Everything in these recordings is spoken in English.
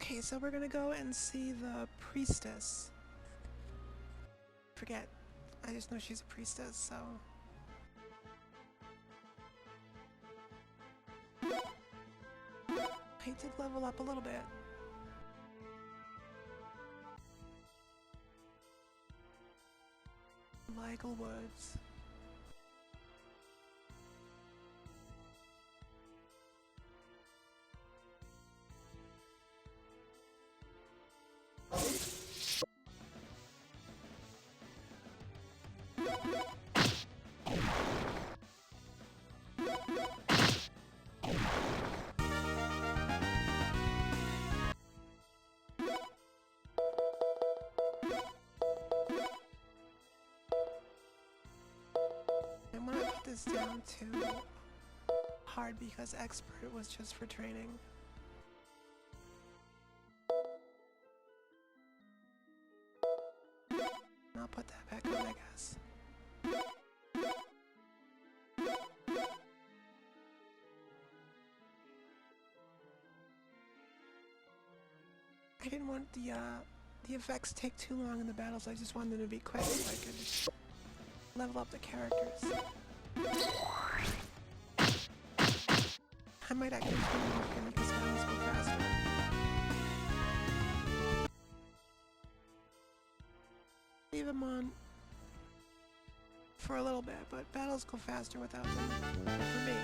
Okay, so we're gonna go and see the priestess. Forget. I just know she's a priestess, so... I did level up a little bit. Michael Woods. I'm gonna put this down to hard because expert was just for training. I'll put that back on, I guess. I didn't want the effects to take too long in the battles. I just wanted them to be quick so I could level up the characters. I might actually turn them off again because battles go faster. Leave them on for a little bit, but battles go faster without them, for me.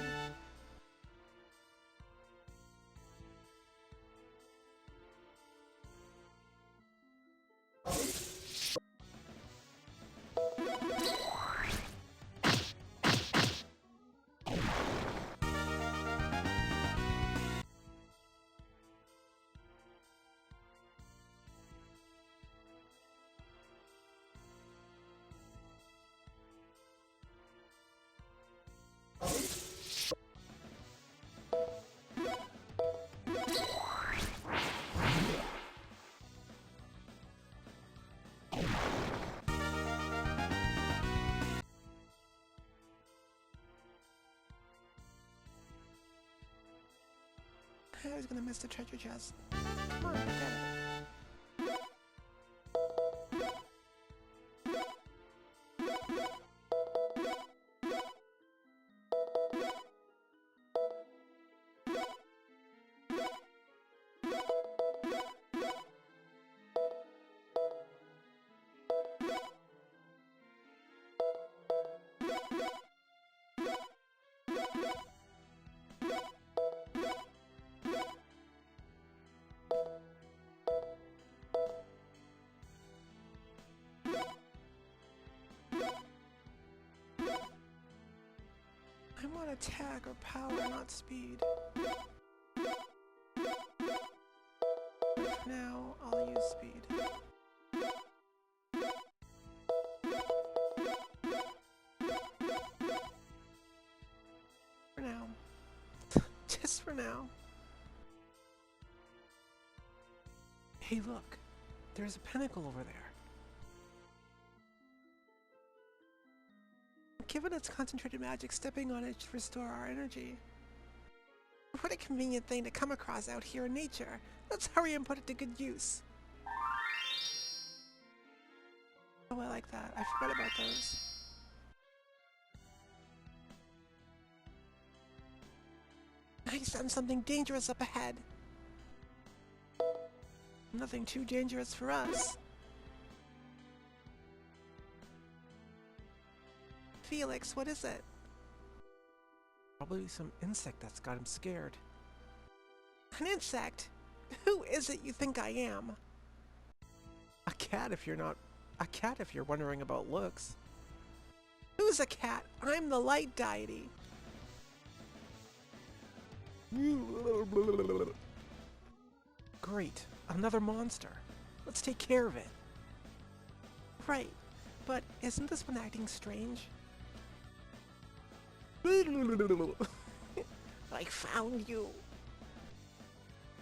I was gonna miss the treasure chest. Come on, get it. I want attack or power, not speed. For now, I'll use speed. For now. Just for now. Hey, look. There's a pinnacle over there. Given its concentrated magic, stepping on it should restore our energy. What a convenient thing to come across out here in nature. Let's hurry and put it to good use. Oh, I like that. I forgot about those. I sense something dangerous up ahead. Nothing too dangerous for us. Felix, what is it? Probably some insect that's got him scared. An insect? Who is it you think I am? A cat if you're not... A cat if you're wondering about looks. Who's a cat? I'm the light deity. Great. Another monster. Let's take care of it. Right. But isn't this one acting strange? I found you.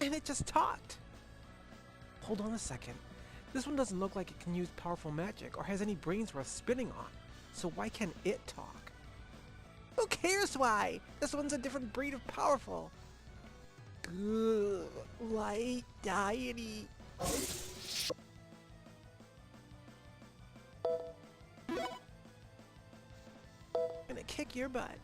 And it just talked. Hold on a second. This one doesn't look like it can use powerful magic or has any brains worth spinning on. So why can't it talk? Who cares why? This one's a different breed of powerful. Good. Like light deity. Gonna kick your butt.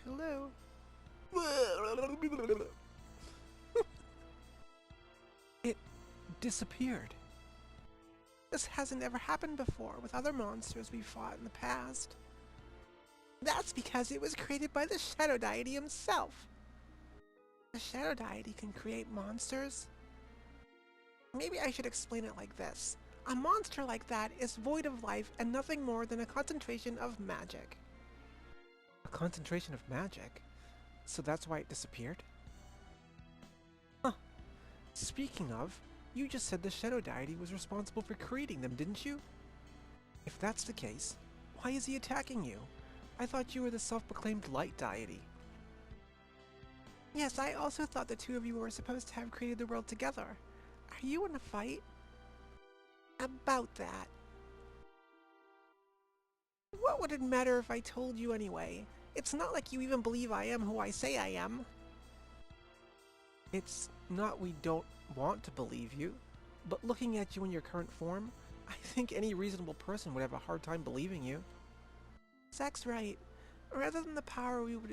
Hello. It disappeared. This hasn't ever happened before with other monsters we've fought in the past. That's because it was created by the Shadow Deity himself. The Shadow Deity can create monsters? Maybe I should explain it like this. A monster like that is void of life and nothing more than a concentration of magic. A concentration of magic? So that's why it disappeared? Huh. Speaking of, you just said the Shadow Deity was responsible for creating them, didn't you? If that's the case, why is he attacking you? I thought you were the self-proclaimed Light Deity. Yes, I also thought the two of you were supposed to have created the world together. Are you in a fight? About that. What would it matter if I told you anyway? It's not like you even believe I am who I say I am. It's not we don't want to believe you, but looking at you in your current form, I think any reasonable person would have a hard time believing you. Zach's right. Rather than the power we would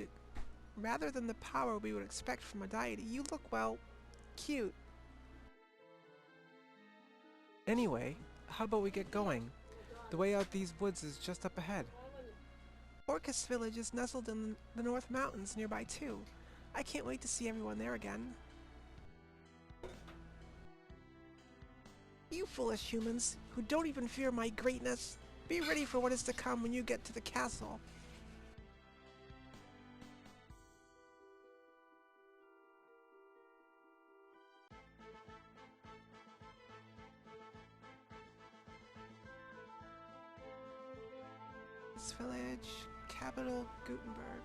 expect from a deity, you look, well, cute. Anyway, how about we get going? The way out these woods is just up ahead. Orcus Village is nestled in the North Mountains nearby too. I can't wait to see everyone there again. You foolish humans, who don't even fear my greatness, be ready for what is to come when you get to the castle. This village, capital Gutenberg.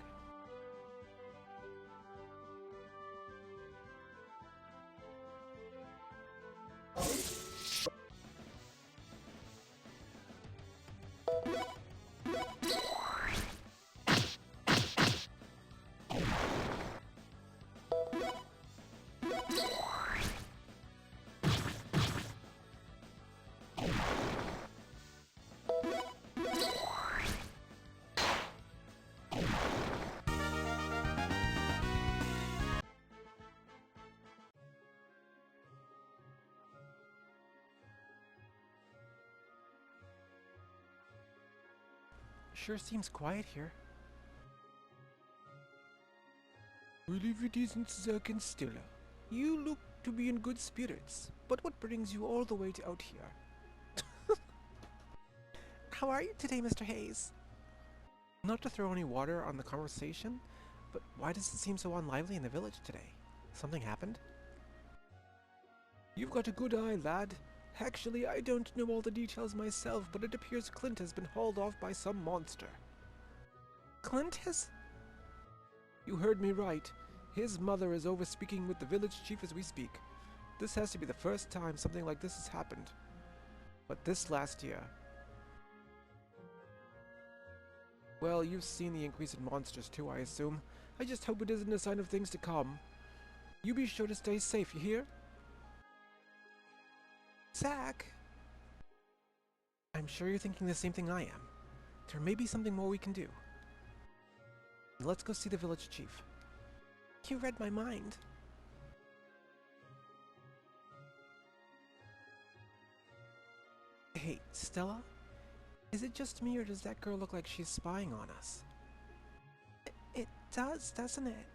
Sure seems quiet here. Well, if it isn't Zack and Stella, you look to be in good spirits. But what brings you all the way out here? How are you today, Mr. Hayes? Not to throw any water on the conversation, but why does it seem so unlively in the village today? Something happened? You've got a good eye, lad. Actually, I don't know all the details myself, but it appears Clint has been hauled off by some monster. Clint has? You heard me right. His mother is over speaking with the village chief as we speak. This has to be the first time something like this has happened. But this last year. Well, you've seen the increase in monsters too, I assume. I just hope it isn't a sign of things to come. You be sure to stay safe, you hear? Zach? I'm sure you're thinking the same thing I am. There may be something more we can do. Let's go see the village chief. You read my mind. Hey, Stella? Is it just me, or does that girl look like she's spying on us? It does, doesn't it?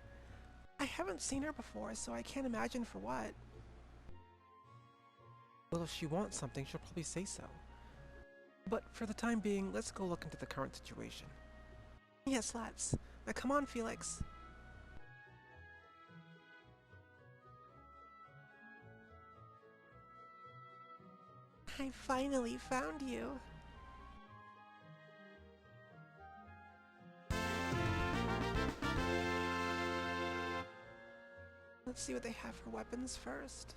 I haven't seen her before, so I can't imagine for what. Well, if she wants something, she'll probably say so. But for the time being, let's go look into the current situation. Yes, let's. Now come on, Felix. I finally found you. Let's see what they have for weapons first.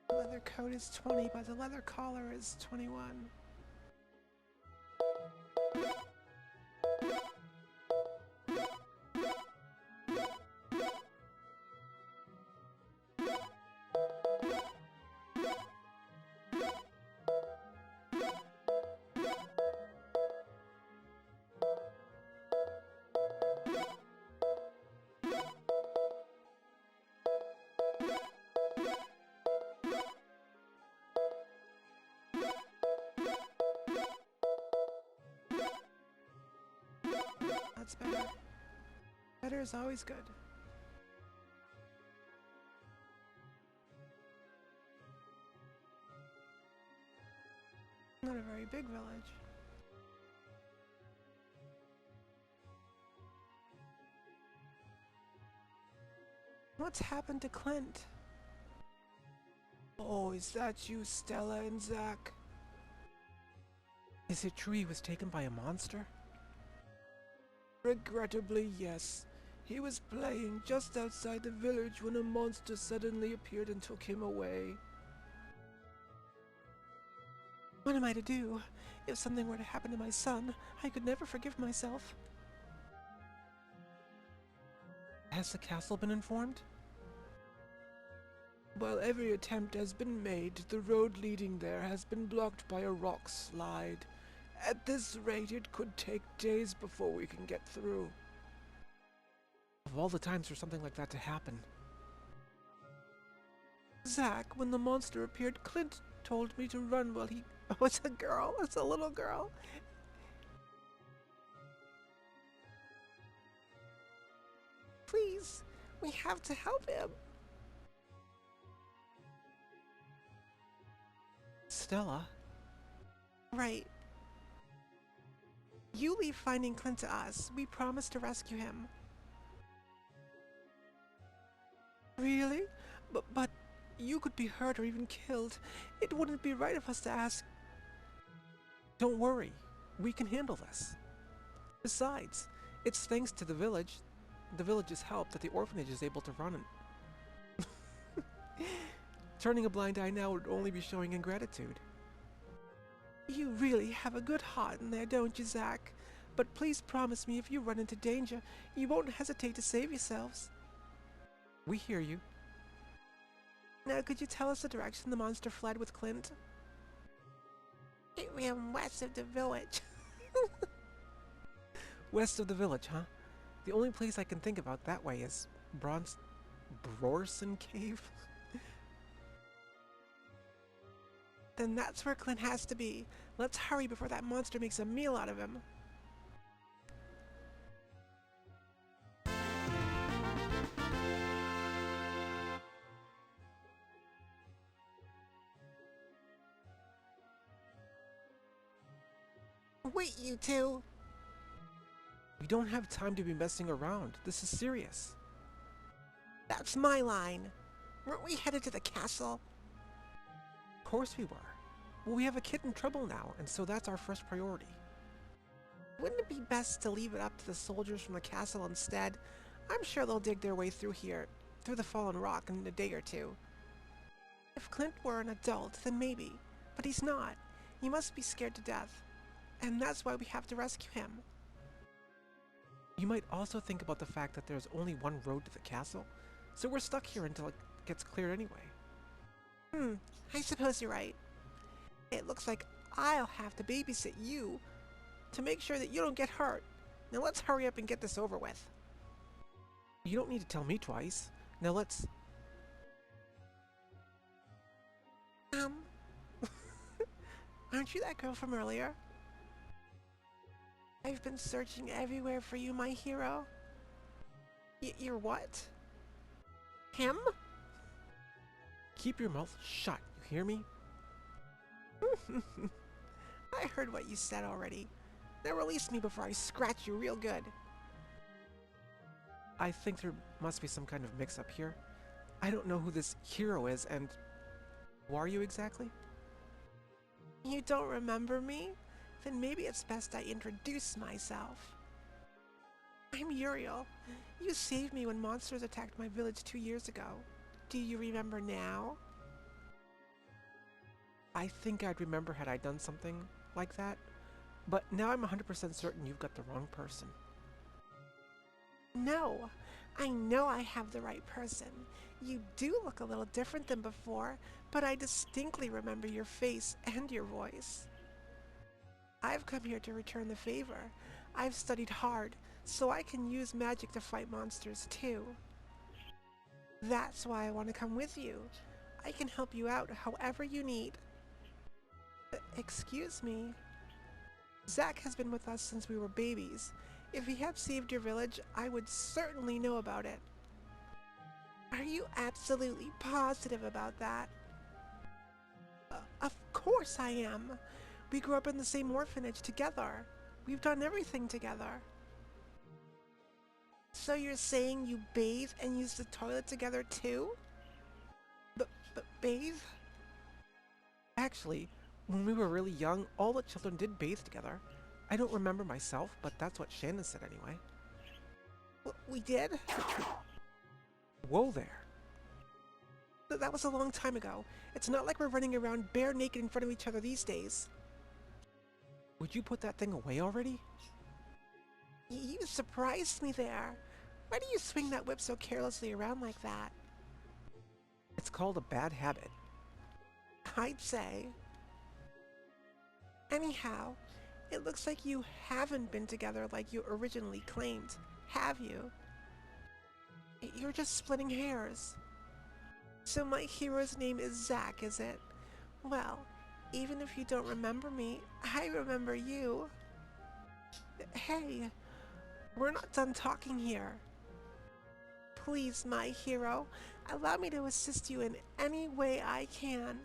The leather coat is 20, but the leather collar is 21. That's better. Better is always good. Not a very big village. What's happened to Clint? Oh, is that you, Stella and Zach? Is it true he was taken by a monster? Regrettably, yes. He was playing just outside the village when a monster suddenly appeared and took him away. What am I to do? If something were to happen to my son, I could never forgive myself. Has the castle been informed? While every attempt has been made, the road leading there has been blocked by a rock slide. At this rate, it could take days before we can get through. Of all the times for something like that to happen. Zach, when the monster appeared, Clint told me to run while he... Oh, it's a girl. It's a little girl. Please, we have to help him. Stella? Right. You leave finding Clint to us. We promise to rescue him. Really? But you could be hurt or even killed. It wouldn't be right of us to ask. Don't worry. We can handle this. Besides, it's thanks to the village's help, that the orphanage is able to run it. Turning a blind eye now would only be showing ingratitude. You really have a good heart in there, don't you, Zach? But please promise me if you run into danger, you won't hesitate to save yourselves. We hear you. Now, could you tell us the direction the monster fled with Clint? It ran west of the village. West of the village, huh? The only place I can think about that way is Brorson Cave? Then that's where Clint has to be. Let's hurry before that monster makes a meal out of him. Wait, you two! We don't have time to be messing around. This is serious. That's my line. Weren't we headed to the castle? Of course we were. Well, we have a kid in trouble now, and so that's our first priority. Wouldn't it be best to leave it up to the soldiers from the castle instead? I'm sure they'll dig their way through here, through the fallen rock in a day or two. If Clint were an adult, then maybe, but he's not. He must be scared to death, and that's why we have to rescue him. You might also think about the fact that there's only one road to the castle, so we're stuck here until it gets cleared anyway. I suppose you're right. It looks like I'll have to babysit you to make sure that you don't get hurt. Now let's hurry up and get this over with. You don't need to tell me twice. Now let's... Aren't you that girl from earlier? I've been searching everywhere for you, my hero. You're what? Him? Keep your mouth shut, you hear me? I heard what you said already. Now release me before I scratch you real good. I think there must be some kind of mix-up here. I don't know who this hero is, and... Who are you exactly? You don't remember me? Then maybe it's best I introduce myself. I'm Uriel. You saved me when monsters attacked my village 2 years ago. Do you remember now? I think I'd remember had I done something like that, but now I'm 100% certain you've got the wrong person. No, I know I have the right person. You do look a little different than before, but I distinctly remember your face and your voice. I've come here to return the favor. I've studied hard, so I can use magic to fight monsters too. That's why I want to come with you. I can help you out however you need. Excuse me? Zack has been with us since we were babies. If he had saved your village, I would certainly know about it. Are you absolutely positive about that? Of course I am. We grew up in the same orphanage together. We've done everything together. So you're saying you bathe and use the toilet together too? But bathe? Actually, when we were really young, all the children did bathe together. I don't remember myself, but that's what Shannon said anyway. We did? Whoa there. That was a long time ago. It's not like we're running around bare naked in front of each other these days. Would you put that thing away already? You surprised me there. Why do you swing that whip so carelessly around like that? It's called a bad habit. I'd say. Anyhow, it looks like you haven't been together like you originally claimed, have you? You're just splitting hairs. So my hero's name is Zack, is it? Well, even if you don't remember me, I remember you. Hey, we're not done talking here. Please, my hero, allow me to assist you in any way I can.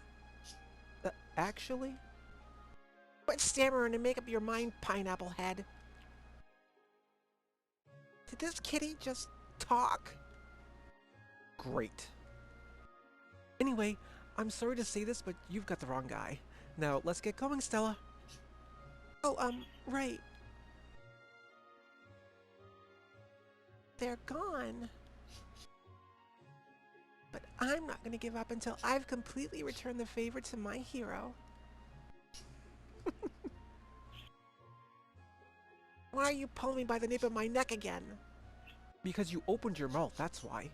Actually? Quit stammering and make up your mind, pineapple head. Did this kitty just talk? Great. Anyway, I'm sorry to say this, but you've got the wrong guy. Now, let's get going, Stella. Oh, right. They're gone. But I'm not gonna give up until I've completely returned the favor to my hero. Why are you pulling me by the nape of my neck again? Because you opened your mouth, that's why.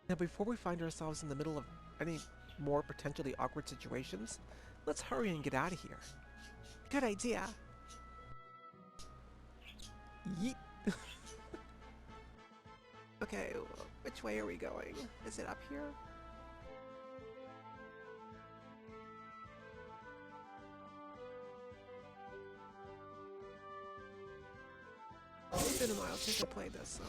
Now, before we find ourselves in the middle of any more potentially awkward situations, let's hurry and get out of here. Good idea. Yeet. Okay, which way are we going? Is it up here? It's been a while since I played this, so...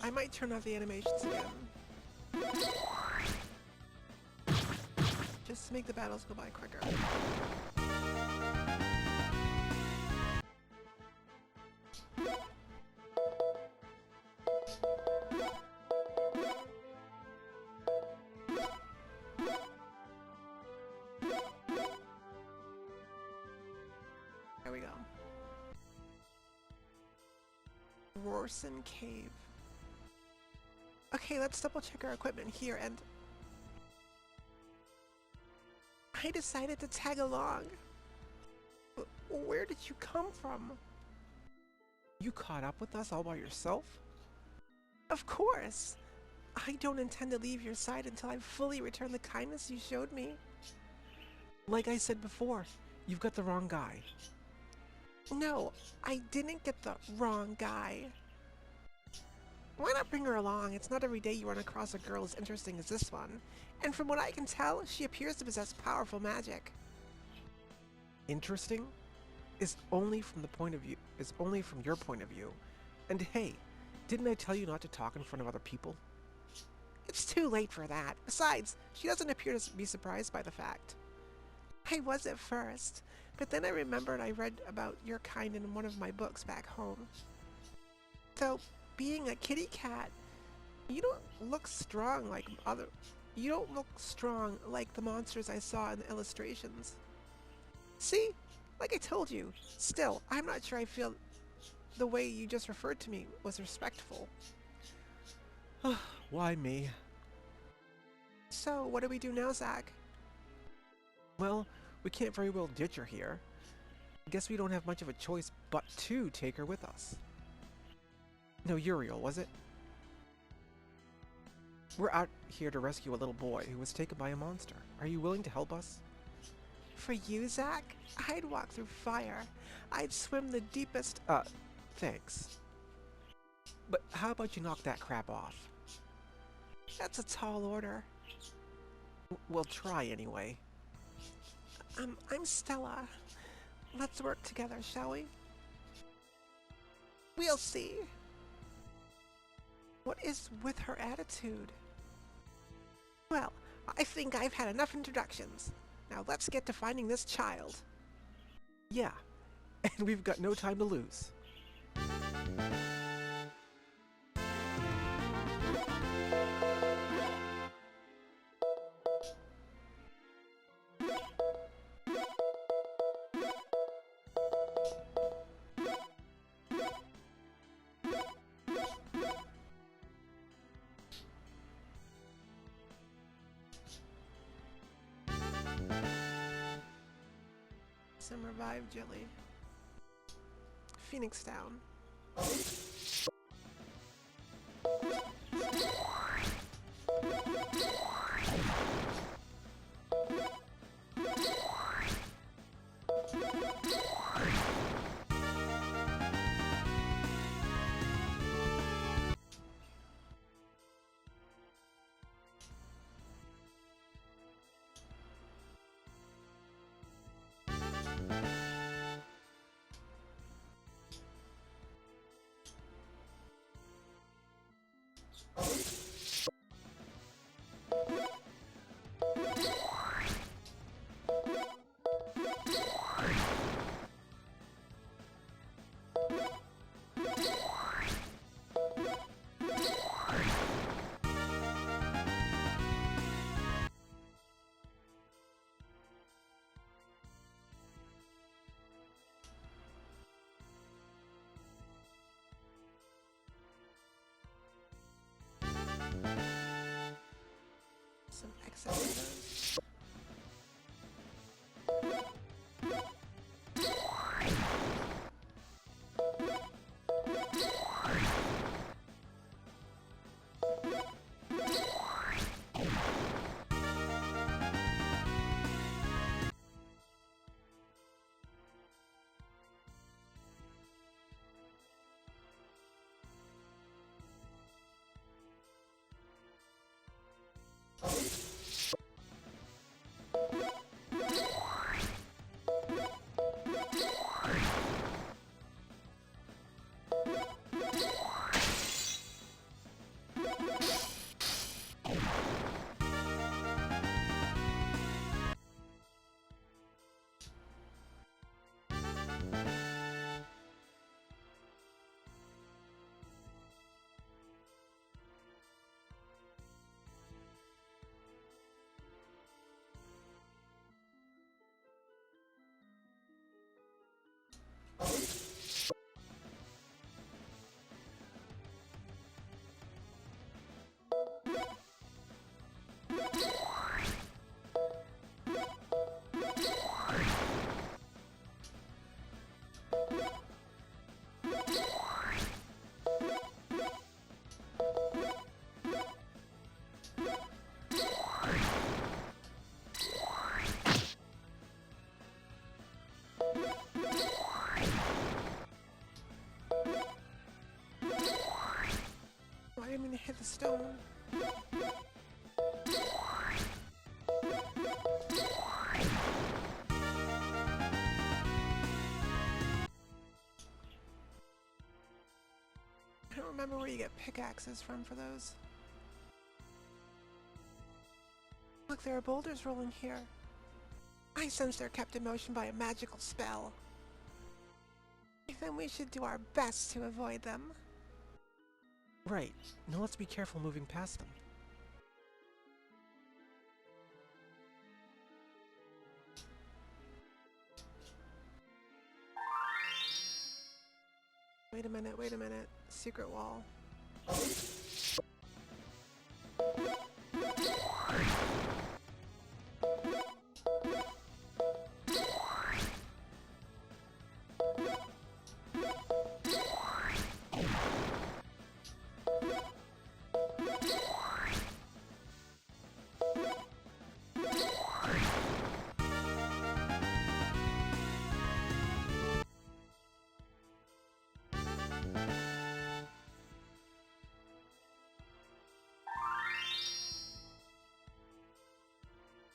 I might turn off the animations again. Just to make the battles go by quicker. There we go. Rorson Cave. Okay, let's double check our equipment here, and I decided to tag along. Where did you come from? You caught up with us all by yourself? Of course! I don't intend to leave your side until I've fully returned the kindness you showed me. Like I said before, you've got the wrong guy. No, I didn't get the wrong guy. Why not bring her along? It's not every day you run across a girl as interesting as this one. And from what I can tell, she appears to possess powerful magic. Interesting? Is only from your point of view. And hey, didn't I tell you not to talk in front of other people? It's too late for that. Besides, she doesn't appear to be surprised by the fact. I was at first, but then I remembered I read about your kind in one of my books back home. So, being a kitty cat, you don't look strong like the monsters I saw in the illustrations. See? Like I told you. Still, I'm not sure I feel the way you just referred to me was respectful. Why me? So, what do we do now, Zach? Well, we can't very well ditch her here. I guess we don't have much of a choice but to take her with us. No, Uriel, was it? We're out here to rescue a little boy who was taken by a monster. Are you willing to help us? For you, Zach? I'd walk through fire. I'd swim the deepest... thanks. But how about you knock that crap off? That's a tall order. We'll try anyway. I'm Stella. Let's work together, shall we? We'll see. What is with her attitude? Well, I think I've had enough introductions. Now let's get to finding this child. Yeah, and we've got no time to lose. Some revived jelly. Phoenix down. Some excess. Oh, I didn't mean to hit the stone. I don't remember where you get pickaxes from for those. Look, there are boulders rolling here. I sense they're kept in motion by a magical spell. Then we should do our best to avoid them. Right. Now let's be careful moving past them. Wait a minute, wait a minute. Secret wall.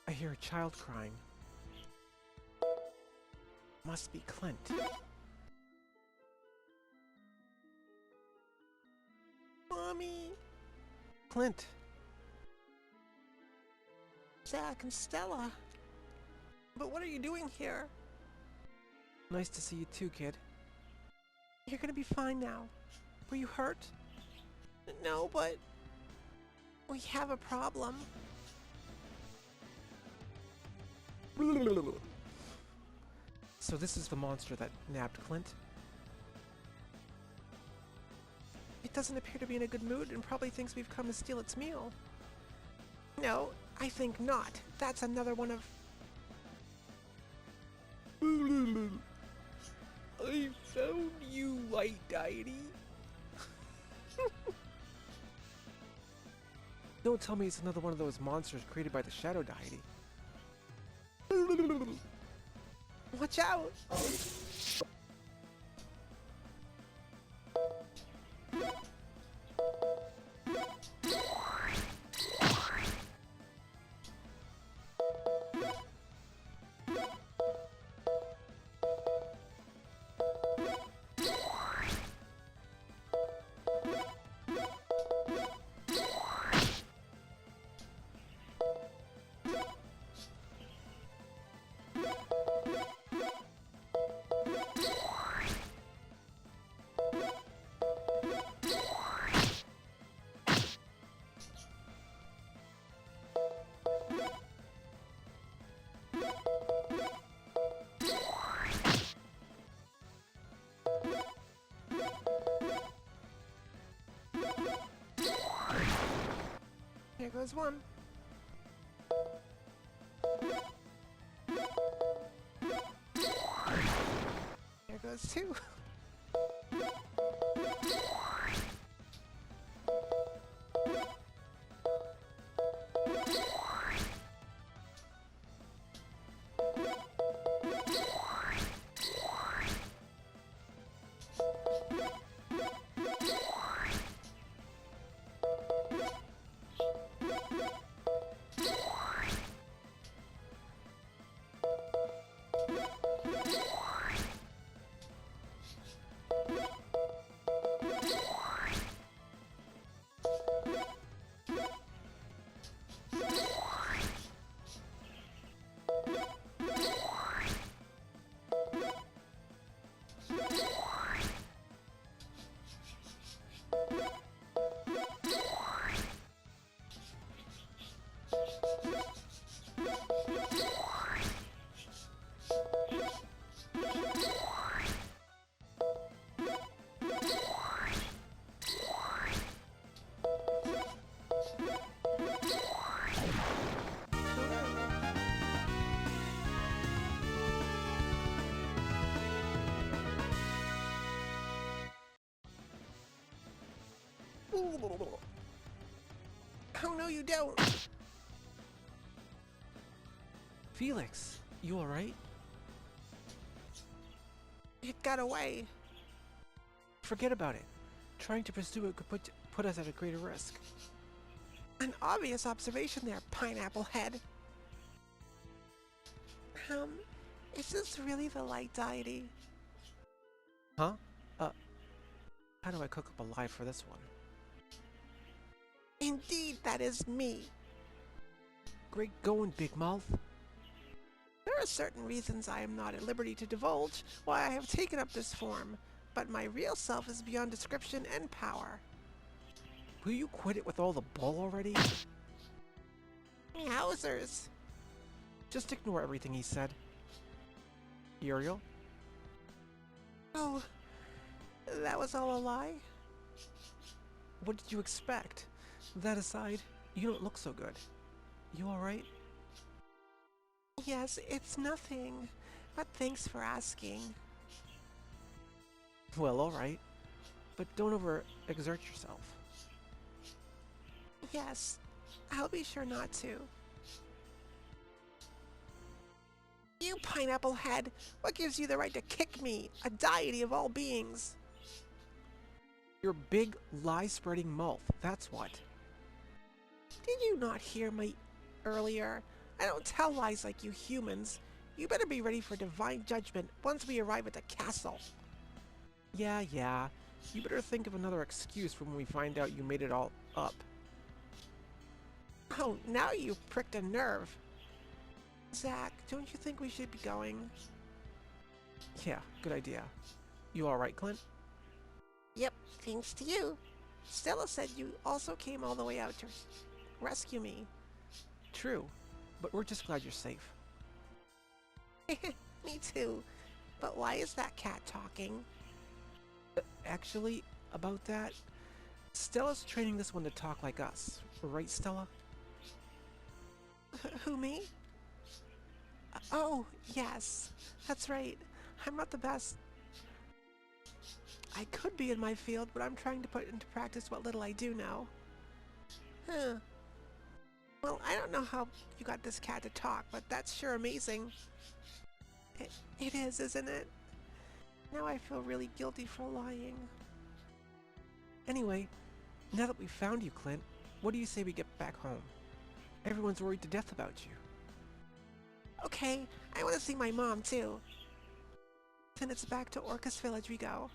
I hear a child crying. Must be Clint. Mommy! Clint! Zach and Stella. But what are you doing here? Nice to see you too, kid. You're gonna be fine now. Were you hurt? No, but... we have a problem. So this is the monster that nabbed Clint? It doesn't appear to be in a good mood and probably thinks we've come to steal its meal. No, I think not. That's another one of... I found you, white deity. Don't tell me it's another one of those monsters created by the shadow deity. Watch out! Here goes one. Here goes two. Oh no, you don't. Felix, you alright? It got away. Forget about it. Trying to pursue it could put us at a greater risk. An obvious observation there, Pineapple Head. Is this really the light deity? Huh? How do I cook up a lie for this one? Indeed, that is me. Great going, Big Mouth. There are certain reasons I am not at liberty to divulge why I have taken up this form, but my real self is beyond description and power. Will you quit it with all the bull already? Yowzers. Just ignore everything he said. Uriel? Oh, that was all a lie? What did you expect? That aside, you don't look so good. You alright? Yes, it's nothing, but thanks for asking. Well, alright. But don't overexert yourself. Yes, I'll be sure not to. You Pineapple Head! What gives you the right to kick me, a deity of all beings? Your big, lie-spreading mouth, that's what. Did you not hear me earlier? I don't tell lies like you humans. You better be ready for divine judgment once we arrive at the castle. Yeah. You better think of another excuse for when we find out you made it all up. Oh, now you've pricked a nerve. Zach, don't you think we should be going? Yeah, good idea. You alright, Clint? Yep, thanks to you. Stella said you also came all the way out to rescue me. True, but we're just glad you're safe. Me too. But why is that cat talking? Actually, about that, Stella's training this one to talk like us. Right, Stella? Who, me? Oh, yes. That's right. I'm not the best. I could be in my field, but I'm trying to put into practice what little I do know. Huh. Well, I don't know how you got this cat to talk, but that's sure amazing. It is, isn't it? Now I feel really guilty for lying. Anyway, now that we've found you, Clint, what do you say we get back home? Everyone's worried to death about you. Okay, I want to see my mom, too. Then it's back to Orcus Village we go.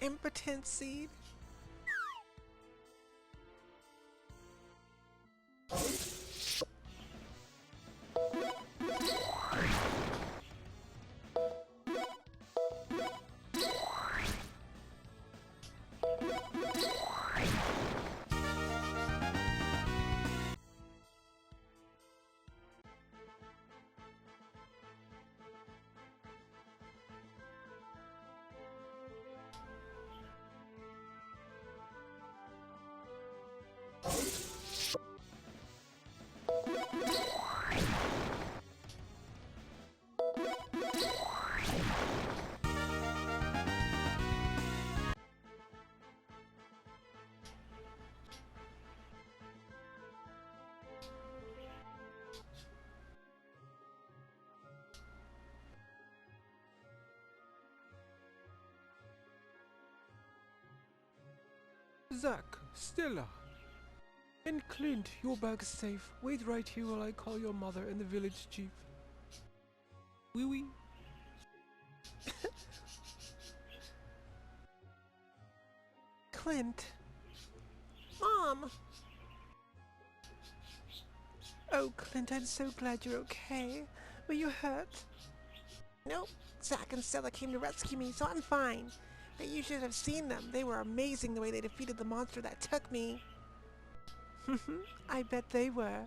Impotent seed? Zack, Stella. And Clint, your bag is safe. Wait right here while I call your mother and the village chief. Wee wee. Clint. Mom! Oh, Clint, I'm so glad you're okay. Were you hurt? Nope. Zack and Stella came to rescue me, so I'm fine. But you should have seen them. They were amazing the way they defeated the monster that took me. I bet they were.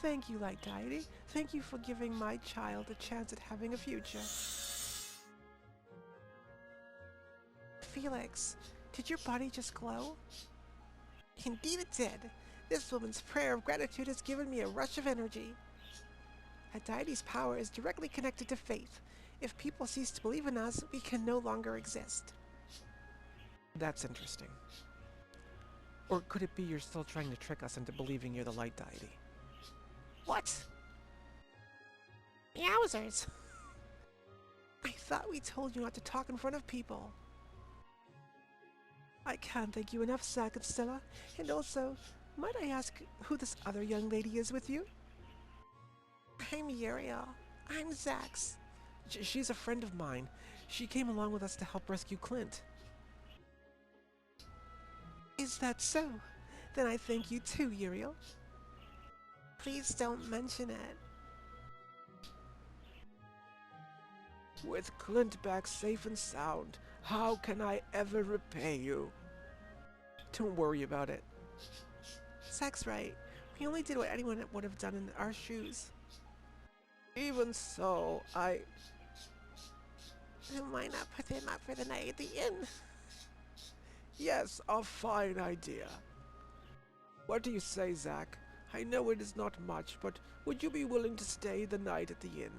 Thank you, Light Deity. Thank you for giving my child a chance at having a future. Felix, did your body just glow? Indeed it did. This woman's prayer of gratitude has given me a rush of energy. A deity's power is directly connected to faith. If people cease to believe in us, we can no longer exist. That's interesting. Or could it be you're still trying to trick us into believing you're the light deity? What? Yowzers! I thought we told you not to talk in front of people. I can't thank you enough, Zack and Stella. And also, might I ask who this other young lady is with you? I'm Uriel. I'm Zack's. She's a friend of mine. She came along with us to help rescue Clint. Is that so? Then I thank you too, Uriel. Please don't mention it. With Clint back safe and sound, how can I ever repay you? Don't worry about it. Zack's right. We only did what anyone would have done in our shoes. Even so, I Why not put them up for the night at the inn? Yes, a fine idea. What do you say, Zack? I know it is not much, but would you be willing to stay the night at the inn?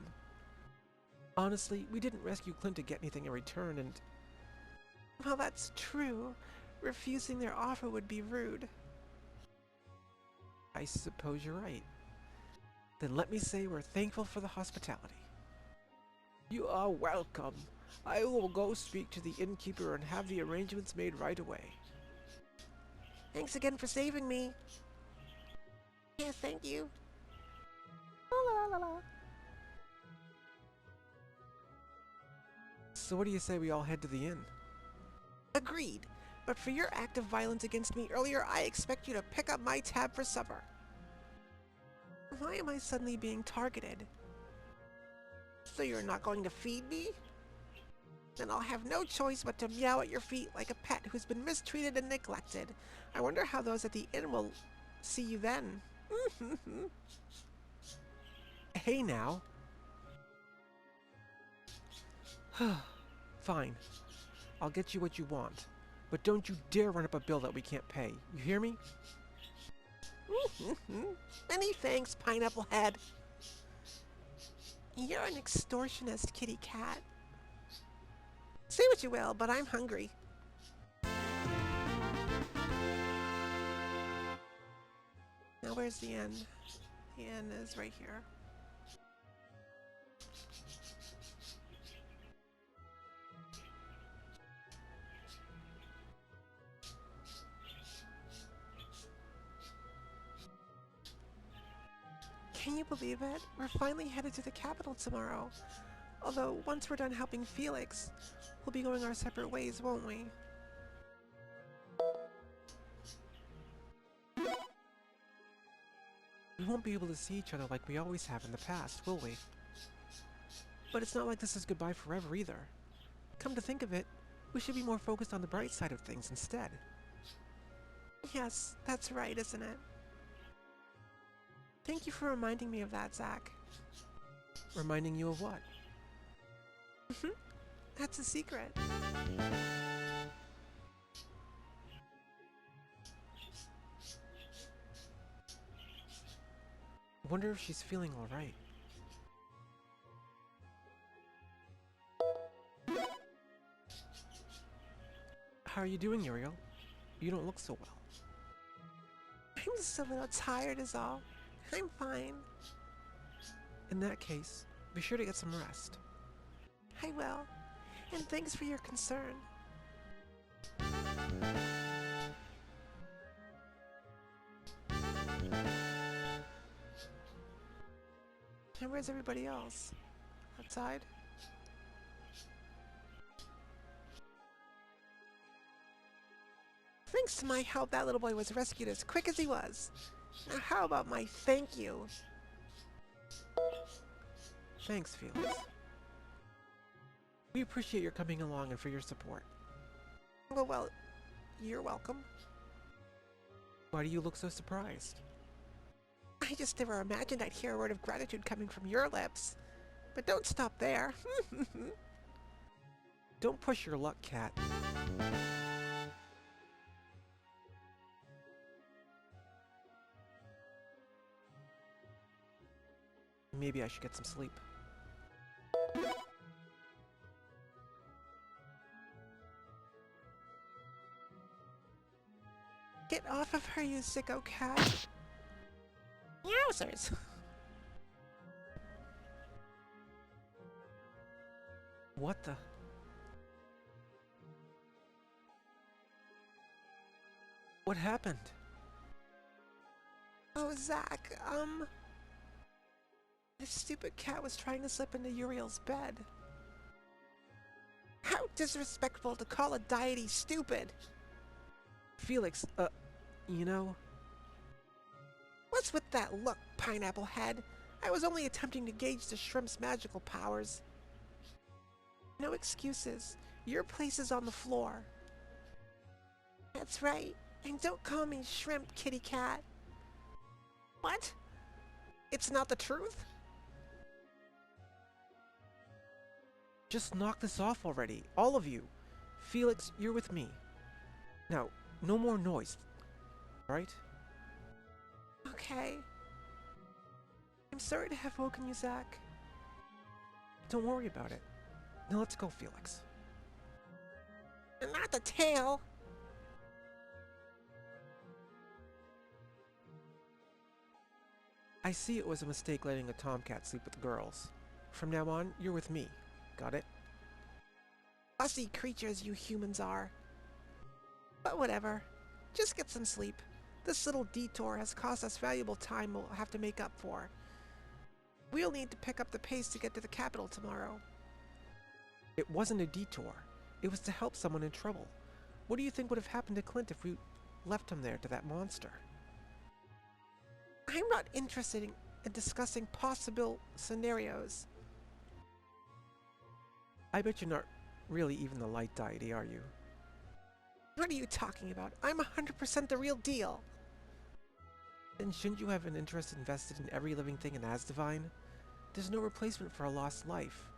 Honestly, we didn't rescue Clint to get anything in return, and... Well, that's true. Refusing their offer would be rude. I suppose you're right. Then let me say we're thankful for the hospitality. You are welcome. I will go speak to the innkeeper and have the arrangements made right away. Thanks again for saving me. Yeah, thank you. La la la la. So what do you say we all head to the inn? Agreed. But for your act of violence against me earlier, I expect you to pick up my tab for supper. Why am I suddenly being targeted? So you're not going to feed me? Then I'll have no choice but to meow at your feet like a pet who's been mistreated and neglected. I wonder how those at the inn will see you then. Hey now. Fine. I'll get you what you want. But don't you dare run up a bill that we can't pay. You hear me? Many thanks, Pineapple Head. You're an extortionist, kitty cat. Say what you will, but I'm hungry. Now where's the inn? The inn is right here. Can you believe it? We're finally headed to the capital tomorrow. Although, once we're done helping Felix, we'll be going our separate ways, won't we? We won't be able to see each other like we always have in the past, will we? But it's not like this is goodbye forever either. Come to think of it, we should be more focused on the bright side of things instead. Yes, that's right, isn't it? Thank you for reminding me of that, Zack. Reminding you of what? That's a secret. Wonder if she's feeling alright. How are you doing, Uriel? You don't look so well. I'm just a little tired is all. I'm fine. In that case, be sure to get some rest. I will. And thanks for your concern. And where's everybody else? Outside? Thanks to my help, that little boy was rescued as quick as he was. Now how about my thank you? Thanks, Felix. We appreciate your coming along and for your support. Well, you're welcome. Why do you look so surprised? I just never imagined I'd hear a word of gratitude coming from your lips. But don't stop there. Don't push your luck, Cat. Maybe I should get some sleep. Get off of her, you sicko cat. Yowzers. What the? What happened? Oh, Zach, this stupid cat was trying to slip into Uriel's bed. How disrespectful to call a deity stupid! Felix, you know... What's with that look, Pineapple Head? I was only attempting to gauge the shrimp's magical powers. No excuses. Your place is on the floor. That's right. And don't call me Shrimp, kitty cat. What? It's not the truth? Just knock this off already, all of you. Felix, you're with me. Now, no more noise, right? Okay. I'm sorry to have woken you, Zach. Don't worry about it. Now let's go, Felix. Not the tail! I see it was a mistake letting a tomcat sleep with the girls. From now on, you're with me. Got it? Fussy creatures you humans are. But whatever. Just get some sleep. This little detour has cost us valuable time we'll have to make up for. We'll need to pick up the pace to get to the capital tomorrow. It wasn't a detour. It was to help someone in trouble. What do you think would have happened to Clint if we left him there to that monster? I'm not interested in discussing possible scenarios. I bet you're not really even the light deity, are you? What are you talking about? I'm 100% the real deal. Then shouldn't you have an interest invested in every living thing in Asdivine? There's no replacement for a lost life.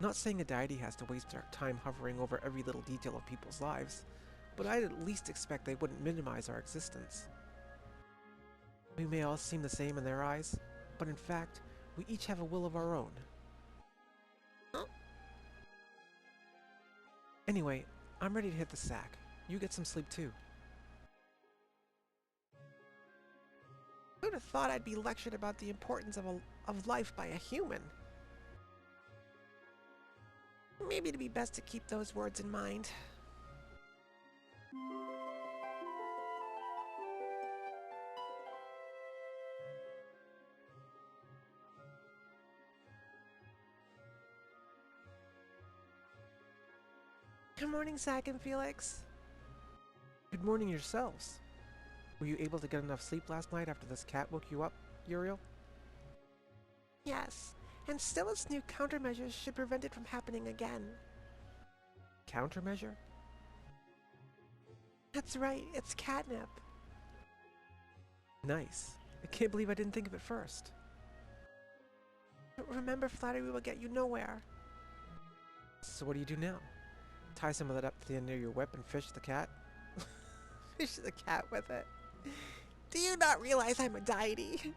Not saying a deity has to waste their time hovering over every little detail of people's lives, but I'd at least expect they wouldn't minimize our existence. We may all seem the same in their eyes, but in fact, we each have a will of our own. Huh? Anyway, I'm ready to hit the sack. You get some sleep too. Who'd have thought I'd be lectured about the importance of life by a human? Maybe it'd be best to keep those words in mind. Good morning, Zach and Felix. Good morning yourselves. Were you able to get enough sleep last night after this cat woke you up, Uriel? Yes, and still its new countermeasures should prevent it from happening again. Countermeasure? That's right, it's catnip. Nice. I can't believe I didn't think of it first. But remember, flattery will get you nowhere. So what do you do now? Tie some of that up to the end of your whip and fish the cat? Fish the cat with it. Do you not realize I'm a deity?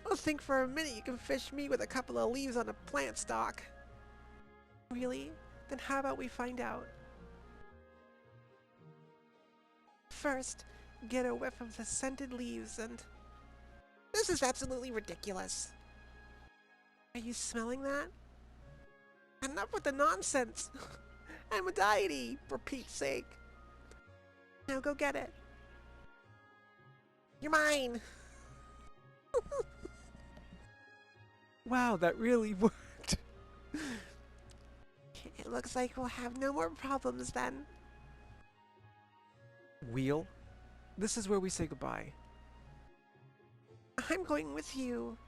Don't think for a minute you can fish me with a couple of leaves on a plant stalk. Really? Then how about we find out? First, get a whiff of the scented leaves and... This is absolutely ridiculous. Are you smelling that? Enough with the nonsense! I'm a deity, for Pete's sake. Now go get it. You're mine. Wow, that really worked. It looks like we'll have no more problems then. Wheel, this is where we say goodbye. I'm going with you.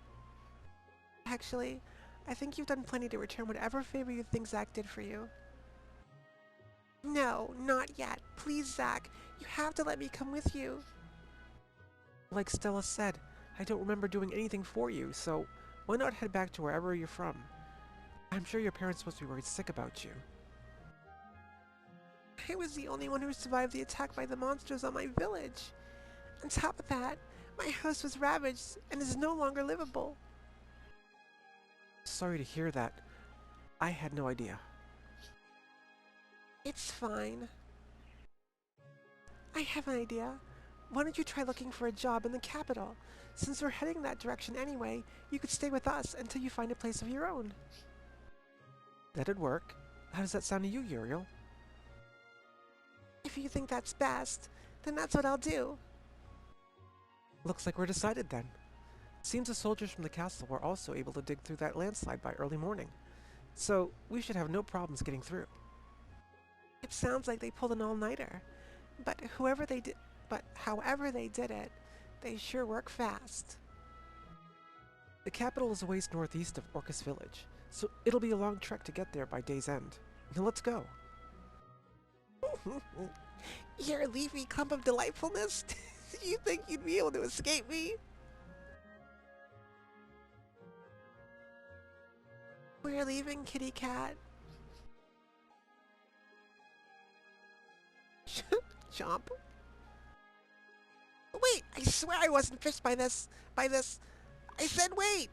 Actually, I think you've done plenty to return whatever favor you think Zach did for you. No, not yet. Please, Zach, you have to let me come with you. Like Stella said, I don't remember doing anything for you, so why not head back to wherever you're from? I'm sure your parents must be worried sick about you. I was the only one who survived the attack by the monsters on my village. On top of that, my house was ravaged and is no longer livable. Sorry to hear that. I had no idea. It's fine. I have an idea. Why don't you try looking for a job in the capital? Since we're heading that direction anyway, you could stay with us until you find a place of your own. That'd work. How does that sound to you, Uriel? If you think that's best, then that's what I'll do. Looks like we're decided then. Seems the soldiers from the castle were also able to dig through that landslide by early morning. So, we should have no problems getting through. It sounds like they pulled an all-nighter. But however they did it, they sure work fast. The capital is a ways northeast of Orcus Village, so it'll be a long trek to get there by day's end. Now let's go. You're a leafy clump of delightfulness. You think you'd be able to escape me? We're leaving, kitty cat. Chomp. Wait, I swear I wasn't fished by this. I said wait!